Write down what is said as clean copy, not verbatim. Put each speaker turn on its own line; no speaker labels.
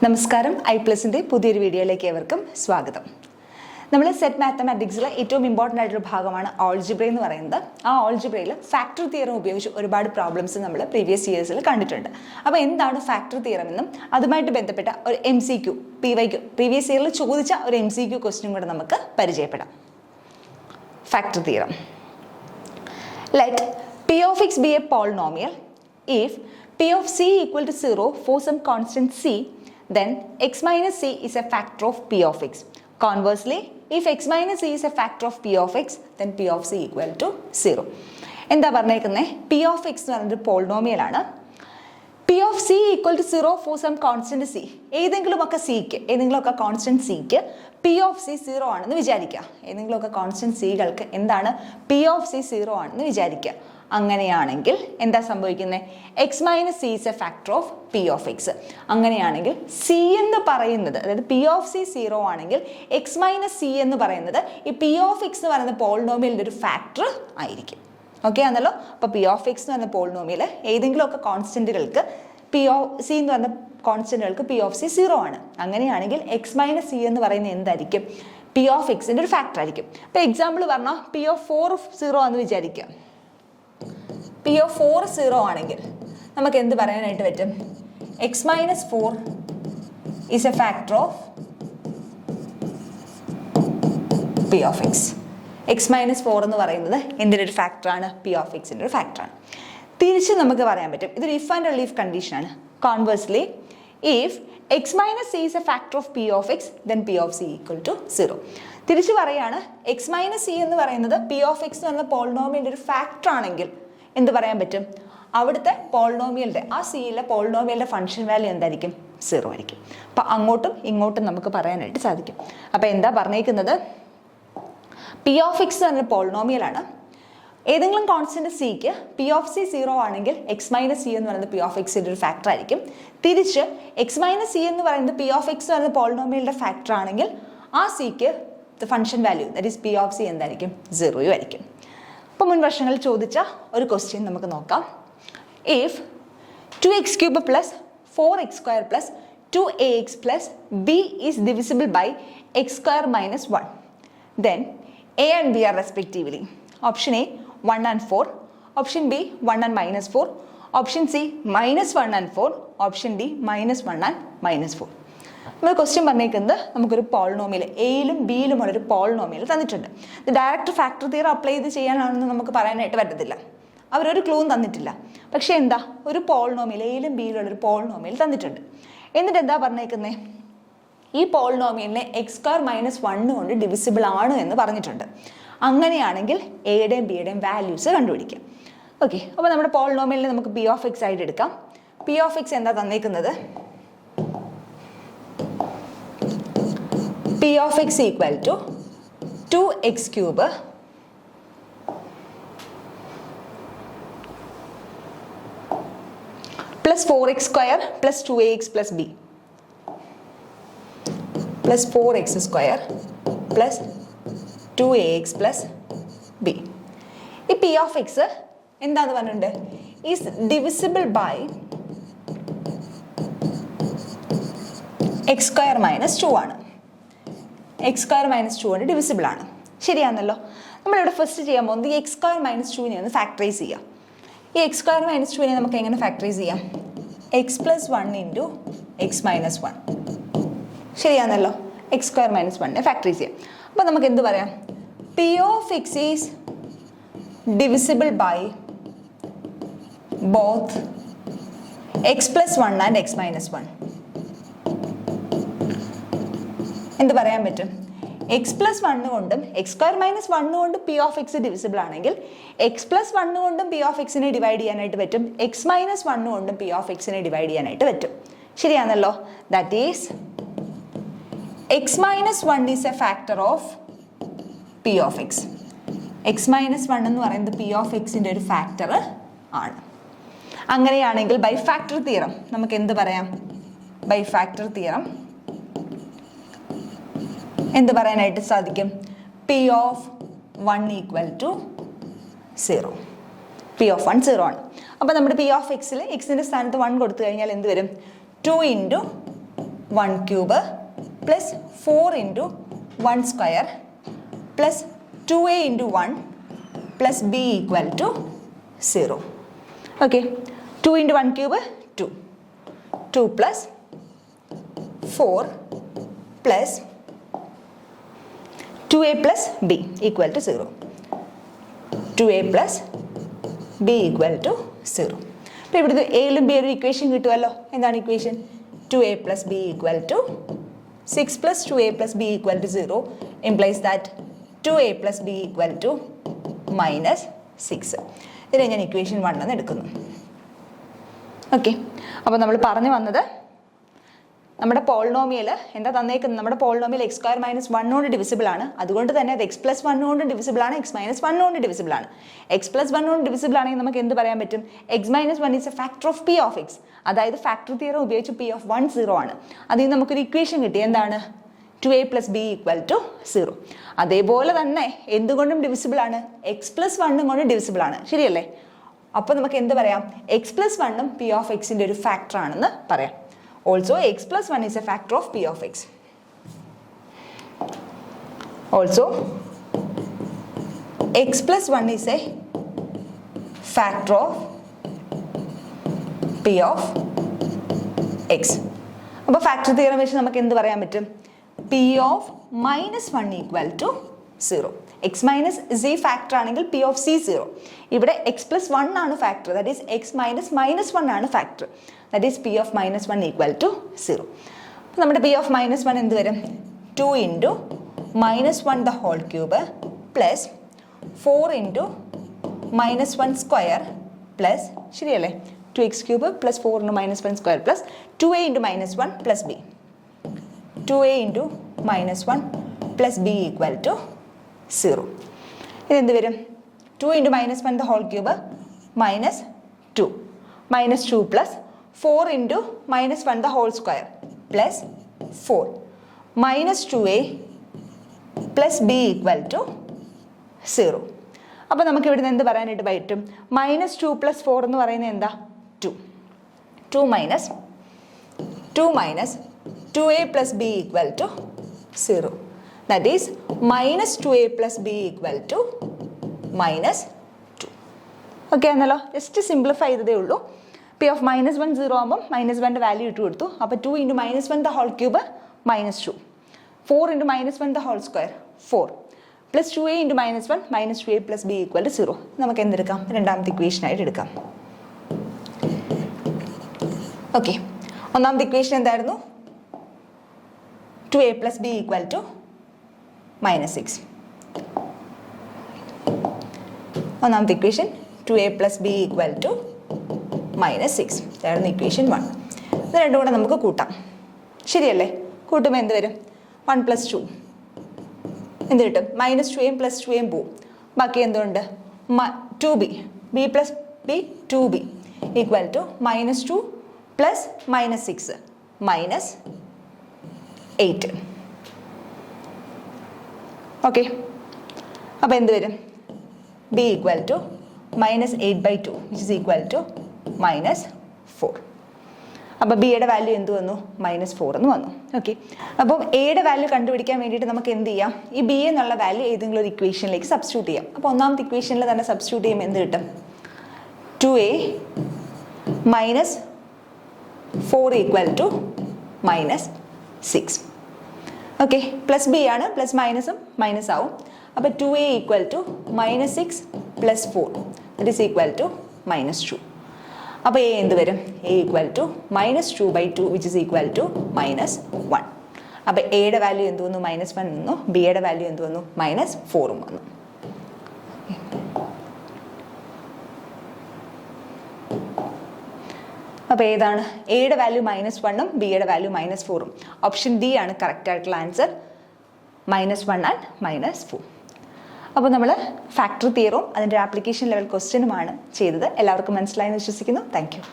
നമസ്കാരം. ഐപ്ലസിൻ്റെ പുതിയൊരു വീഡിയോയിലേക്ക് ഏവർക്കും സ്വാഗതം. നമ്മൾ സെറ്റ് മാത്തമാറ്റിക്സിലെ ഏറ്റവും ഇമ്പോർട്ടൻ്റ് ആയിട്ടൊരു ഭാഗമാണ് ഓൾജിബ്ര എന്ന് പറയുന്നത്. ആ ഓൾജിബ്രയിൽ ഫാക്ടർ തിയറം ഉപയോഗിച്ച് ഒരുപാട് പ്രോബ്ലംസ് നമ്മൾ പ്രീവിയസ് ഇയേഴ്സിൽ കണ്ടിട്ടുണ്ട്. അപ്പോൾ എന്താണ് ഫാക്ടർ തിയറം എന്നും അതുമായിട്ട് ബന്ധപ്പെട്ട ഒരു MCQ PYQ പ്രീവിയസ് ഇയറിൽ ചോദിച്ച ഒരു MCQ ക്വസ്റ്റ്യൻ കൂടെ നമുക്ക് പരിചയപ്പെടാം. Factor theorem. Let P of x be a polynomial if P of c equal to 0 for some constant c, then x minus c is a factor of P of x. Conversely, if x minus c is a factor of P of x, then P of c equal to 0. എന്താ പറഞ്ഞേക്കുന്നത്? P of x എന്ന് പറയുന്നത് polynomial ആണ്. P of c equal to 0 for some constant c. ഏതെങ്കിലുമൊക്കെ constant സിക്ക് P of c 0 ആണെന്ന് വിചാരിക്കുക. ഏതെങ്കിലുമൊക്കെ കോൺസ്റ്റന്റ് സികൾക്ക് എന്താണ് P of c 0 ആണെന്ന് വിചാരിക്കുക. അങ്ങനെയാണെങ്കിൽ എന്താ സംഭവിക്കുന്നത്? X minus C is A factor of P of X. അങ്ങനെയാണെങ്കിൽ സി എന്ന് പറയുന്നത്, അതായത് പി ഓഫ് സി 0 ആണെങ്കിൽ എക്സ് മൈനസ് സി എന്ന് പറയുന്നത് ഈ പി ഓഫ് എക്സ് എന്ന് പറയുന്ന പോളിനോമിയലിൻ്റെ ഒരു ഫാക്ടർ ആയിരിക്കും. ഓക്കെ ആണല്ലോ? അപ്പോൾ പി ഓഫ് എക്സ് എന്ന് പറയുന്ന പോളിനോമിയൽ ഏതെങ്കിലുമൊക്കെ കോൺസ്റ്റന്റുകൾക്ക് പി ഓഫ് സി എന്ന് പറയുന്ന കോൺസ്റ്റന്റുകൾക്ക് പി ഓഫ് സി 0 ആണ്. അങ്ങനെയാണെങ്കിൽ എക്സ് മൈനസ് സി എന്ന് പറയുന്നത് എന്തായിരിക്കും? പി ഓഫ് എക്സിൻ്റെ ഒരു ഫാക്ടർ ആയിരിക്കും. ഇപ്പോൾ എക്സാമ്പിൾ പറഞ്ഞാൽ പി ഓഫ് 4 0 ആണെന്ന് വിചാരിക്കുക. P of 4 0 ആണെങ്കിൽ നമുക്ക് എന്ത് പറയാനായിട്ട് പറ്റും? X minus 4 is a factor of P of X. X minus 4 എന്ന് പറയുന്നത് എന്തിൻ്റെ ഒരു ഫാക്ടറാണ്? പി ഓഫ് എക്സിൻ്റെ ഒരു ഫാക്ടറാണ്. തിരിച്ച് നമുക്ക് പറയാൻ പറ്റും, ഇതൊരു ഇഫ് ആൻഡ് റിലീഫ് കണ്ടീഷനാണ്. Conversely, if X minus C is a factor of P of X, then P of C equal to 0. തിരിച്ച് പറയാണ്, എക്സ് മൈനസ് സി എന്ന് പറയുന്നത് പി ഓഫ് എക്സ് എന്ന് പറയുന്ന പോളിനോമിയലിൻ്റെ ഒരു ഫാക്ടർ ആണെങ്കിൽ എന്ത് പറയാൻ പറ്റും? അവിടുത്തെ പോളിനോമിയലിൻ്റെ, ആ സിയിലെ പോളിനോമിയലിൻ്റെ ഫംഗ്ഷൻ വാല്യൂ എന്തായിരിക്കും? 0 ആയിരിക്കും. അപ്പം അങ്ങോട്ടും ഇങ്ങോട്ടും നമുക്ക് പറയാനായിട്ട് സാധിക്കും. അപ്പം എന്താ പറഞ്ഞേക്കുന്നത്? പി ഓഫ് എക്സ് എന്ന് പറഞ്ഞ പോളിനോമിയലാണ്. ഏതെങ്കിലും കോൺസ്റ്റന്റ് സിക്ക് പി ഓഫ് സി 0 ആണെങ്കിൽ എക്സ് മൈനസ് സി എന്ന് പറയുന്നത് പി ഓഫ് എക്സിൻ്റെ ഒരു ഫാക്ടർ ആയിരിക്കും. തിരിച്ച് എക്സ് മൈനസ് സി എന്ന് പറയുന്നത് പി ഓഫ് എക്സ് എന്ന് പറയുന്ന പോളിനോമിയലിൻ്റെ ഫാക്ടർ ആണെങ്കിൽ ആ സിക്ക് function value, that is P of C എന്തായിരിക്കും? 0 ആയിരിക്കും. അപ്പോൾ മുൻ വർഷങ്ങളിൽ ചോദിച്ച ഒരു ക്വസ്റ്റ്യൻ നമുക്ക് നോക്കാം. If 2x³ plus 4x² plus 2ax plus b is divisible by x² minus 1, then a and b are respectively. Option A 1 and 4, option B 1 and minus 4, option C -1 and 4, option D -1 and -4. നമ്മൾ question പറഞ്ഞേക്കുന്നത് നമുക്കൊരു polynomial എയിലും ബിയിലും ഉള്ളൊരു polynomial തന്നിട്ടുണ്ട്. ഇത് direct factor theorem apply ചെയ്ത് ചെയ്യാനാണെന്ന് നമുക്ക് പറയാനായിട്ട് പറ്റത്തില്ല. അവരൊരു ക്ലൂവും തന്നിട്ടില്ല. പക്ഷേ എന്താ, ഒരു പോളിനോമിയൽ എയിലും ബിയിലും ഉള്ളൊരു പോളിനോമിയൽ തന്നിട്ടുണ്ട്. എന്നിട്ട് എന്താ പറഞ്ഞേക്കുന്നത്? ഈ പോളിനോമിയലിനെ x² മൈനസ് 1 കൊണ്ട് ഡിവിസിബിൾ ആണ് എന്ന് പറഞ്ഞിട്ടുണ്ട്. അങ്ങനെയാണെങ്കിൽ എയുടെയും ബിയുടെയും വാല്യൂസ് കണ്ടുപിടിക്കാം. ഓക്കെ, അപ്പോൾ നമ്മുടെ പോളിനോമിയലിനെ നമുക്ക് പി ഓഫ് എക്സ് ആയിട്ട് എടുക്കാം. പി ഓഫ് എക്സ് എന്താ തന്നേക്കുന്നത്? P of x equal to 2x³ plus 4x² plus 2ax plus b plus 4x² plus 2ax plus b. ഈ P of x എന്താന്ന് പറഞ്ഞിട്ടുണ്ട്? Is divisible by x² minus 2 ആണ്. x² minus 2 കൊണ്ട് divisible ആണ്. ശരിയാണല്ലോ? നമ്മളിവിടെ first ചെയ്യാൻ പോകുന്നത് ഈ x² മൈനസ് 2 ഒന്ന് ഫാക്ടറൈസ് ചെയ്യാം. ഈ x² മൈനസ് 2 നമുക്ക് എങ്ങനെ ഫാക്ടറൈസ് ചെയ്യാം? x plus 1 into X minus 1. ശരിയാണല്ലോ? x² മൈനസ് 1 ഫാക്ടറൈസ് ചെയ്യാം. അപ്പോൾ നമുക്ക് എന്ത് പറയാം? P of X is divisible by both X plus 1 and X minus 1. എന്ത് പറയാൻ പറ്റും? എക്സ് പ്ലസ് 1 കൊണ്ടും x² മൈനസ് 1 കൊണ്ടും പി ഓഫ് എക്സ് ഡിവിസിബിൾ ആണെങ്കിൽ എക്സ് പ്ലസ് 1 കൊണ്ടും പി ഓഫ് എക്സിനെ ഡിവൈഡ് ചെയ്യാനായിട്ട് പറ്റും. എക്സ് മൈനസ് 1 കൊണ്ടും പി ഓഫ് എക്സിനെ ഡിവൈഡ് ചെയ്യാനായിട്ട് പറ്റും. ശരിയാണല്ലോ? That is X minus 1 is a factor of P of X. X minus 1 എന്ന് പറയുന്നത് പി ഓഫ് എക്സിൻ്റെ ഒരു ഫാക്ടർ ആണ്. അങ്ങനെയാണെങ്കിൽ ബൈ ഫാക്ടർ തിയറം നമുക്ക് എന്ത് പറയാം? ബൈ ഫാക്ടർ തിയറം എന്ത് പറയാനായിട്ട് സാധിക്കും? P of 1 equal to 0. P of 1 0 ആണ്. അപ്പോൾ നമ്മുടെ പി ഓഫ് എക്സിൽ എക്സിൻ്റെ സ്ഥാനത്ത് 1 കൊടുത്തു കഴിഞ്ഞാൽ എന്ത് വരും? 2 into 1 cube plus 4 into 1 square plus 2a into 1 plus b equal to 0. Okay, 2 into 1 cube 2. 2 plus 4 plus 2a plus b equal to 0. 2a plus b equal to 0. അപ്പോൾ ഇവിടുത്തെ എയിലും ബി ഒരു ഇക്വേഷൻ കിട്ടുമല്ലോ. എന്താണ് equation? 2a plus b equal to 6 plus 2a plus b equal to 0 implies that 2a plus b equal to minus 6. ഇതിനെ ഞാൻ equation 1 എന്ന് എടുക്കുന്നു. Okay, അപ്പോൾ നമ്മൾ പറഞ്ഞു വന്നത് നമ്മുടെ പോളിനോമിയൽ എന്താ തന്നേക്കുന്നത്? നമ്മുടെ പോളിനോമിയൽ എക്സ് സ്ക്വയർ മൈനസ് 1 കൊണ്ട് ഡിവിസിബിൾ ആണ്. അതുകൊണ്ട് തന്നെ അത് എക്സ് പ്ലസ് 1 കൊണ്ട് ഡിവിസിബിൾ ആണ്, എക്സ് മൈനസ് 1 കൊണ്ട് ഡിവിസിബിൾ ആണ്. എക്സ് പ്ലസ് 1 കൊണ്ട് ഡിവിസിബിൾ ആണെങ്കിൽ നമുക്ക് എന്ത് പറയാൻ പറ്റും? X minus 1 is a factor of P of X. അതായത് ഫാക്ടർ തിയറം ഉപയോഗിച്ച് പി ഓഫ് 1 0 ആണ്. അതിൽ നിന്ന് നമുക്കൊരു ഇക്വേഷൻ കിട്ടി. എന്താണ്? 2a plus b equal to 0. അതേപോലെ തന്നെ എന്തുകൊണ്ടും ഡിവിസിബിൾ ആണ്? എക്സ് പ്ലസ് 1 കൊണ്ട് ഡിവിസിബിൾ ആണ്. ശരിയല്ലേ? അപ്പോൾ നമുക്ക് എന്ത് പറയാം? എക്സ് പ്ലസ് 1 പി ഓഫ് എക്സിൻ്റെ ഒരു ഫാക്ടർ ആണെന്ന് പറയാം. Also, x plus 1 is a factor of p of x. Also, x plus 1 is a factor of p of x. അപ്പോൾ ഫാക്ടർ തിയറം വെച്ച് നമുക്ക് എന്ത് പറയാൻ പറ്റും? p of minus 1 equal to 0. x minus z factor ആണെങ്കിൽ p of c 0. ഇവിടെ x plus 1 ആണ് factor, that is x minus minus 1 ആണ് factor, that is p of minus 1 equal to 0. അപ്പോൾ നമ്മുടെ p of minus 1 എന്ത് വരും? 2 into minus 1 the whole cube plus 4 into minus 1 square plus, ശരിയല്ലേ, 2x cube plus 4 into minus 1 square plus 2a into minus 1 plus b. 2a into minus 1 plus b equal to 0. ഇതെന്ത് വരും? 2 into minus 1 the whole cube minus 2 minus 2 plus 4 into minus 1 the whole square plus 4 minus 2a plus b equal to 0. അപ്പോൾ നമുക്ക് ഇവിടുന്ന് എന്ത് പറയാനായിട്ട് പറ്റും? Minus 2 plus 4 എന്ന് പറയുന്നത് എന്താ? 2. 2 minus 2a plus b equal to 0. That is minus 2a plus b equal to minus 2. Okay എന്നല്ലോ, ജസ്റ്റ് സിംപ്ലിഫൈ ചെയ്തതേ ഉള്ളൂ. പി ഓഫ് മൈനസ് 1 0 ആകുമ്പോൾ മൈനസ് 1 വാല്യൂ ഇട്ട് കൊടുത്തു. അപ്പോൾ 2 into minus 1 the whole cube minus 2, 4 into minus 1 the whole square 4 plus 2a into minus 1 minus 2a plus b equal to 0. നമുക്ക് എന്തെടുക്കാം? രണ്ടാമത്തെ ഇക്വേഷനായിട്ട് എടുക്കാം. ഓക്കെ, ഒന്നാമത്തെ ഇക്വേഷൻ എന്തായിരുന്നു? 2a plus b equal to minus 6. ഒന്നാമത്തെ equation 2a plus b equal to minus 6. ഇതായിരുന്നു equation 1. ഇത് രണ്ടും കൂടെ നമുക്ക് കൂട്ടാം. ശരിയല്ലേ? കൂട്ടുമ്പോൾ എന്ത് വരും? 1 plus 2 എന്ത് കിട്ടും? മൈനസ് 2a പ്ലസ് 2a പോവും. ബാക്കി എന്തുകൊണ്ട്? 2b, b plus b 2b equal to minus 2 plus minus 6 minus 8. Okay, അപ്പോൾ എന്ത് വരും? b equal to minus 8/2 which is equal to minus 4. അപ്പോൾ ബിയുടെ വാല്യൂ എന്ത് വന്നു? മൈനസ് 4 എന്ന് വന്നു. ഓക്കെ, അപ്പം എയുടെ വാല്യൂ കണ്ടുപിടിക്കാൻ വേണ്ടിയിട്ട് നമുക്ക് എന്ത് ചെയ്യാം? ഈ ബി എന്നുള്ള വാല്യൂ ഏതെങ്കിലും ഒരു ഇക്വേഷനിലേക്ക് സബ്സ്റ്റിറ്റ്യൂട്ട് ചെയ്യാം. അപ്പോൾ ഒന്നാമത്തെ ഇക്വേഷനിൽ തന്നെ സബ്സ്റ്റിറ്റ്യൂട്ട് ചെയ്യുമ്പോൾ എന്ത് കിട്ടും? 2a minus 4 equal to minus 6. Okay, plus B ആണ്, പ്ലസ് മൈനസും മൈനസ് ആവും. അപ്പോൾ 2a equal to minus 6 plus 4 that is equal to minus 2. അപ്പോൾ എ എന്ത് വരും? A equal to minus 2/2 which is equal to minus 1. അപ്പോൾ എയുടെ വാല്യൂ എന്ത് വന്നു? മൈനസ് 1 വന്നു. ബിയുടെ വാല്യൂ എന്ത് വന്നു? മൈനസ് 4 വന്നു. അപ്പോൾ ഏതാണ്? എയുടെ വാല്യൂ മൈനസ് 1ഉം ബിയുടെ വാല്യൂ മൈനസ് 4ഉം. ഓപ്ഷൻ ഡി ആണ് കറക്റ്റ് ആയിട്ടുള്ള ആൻസർ, മൈനസ് 1 ആൻഡ് മൈനസ് 4. അപ്പോൾ നമ്മൾ ഫാക്ടർ തിയറും അതിൻ്റെ ആപ്ലിക്കേഷൻ ലെവൽ ക്വസ്റ്റ്യനുമാണ് ചെയ്തത്. എല്ലാവർക്കും മനസ്സിലായെന്ന് വിശ്വസിക്കുന്നു. Thank you.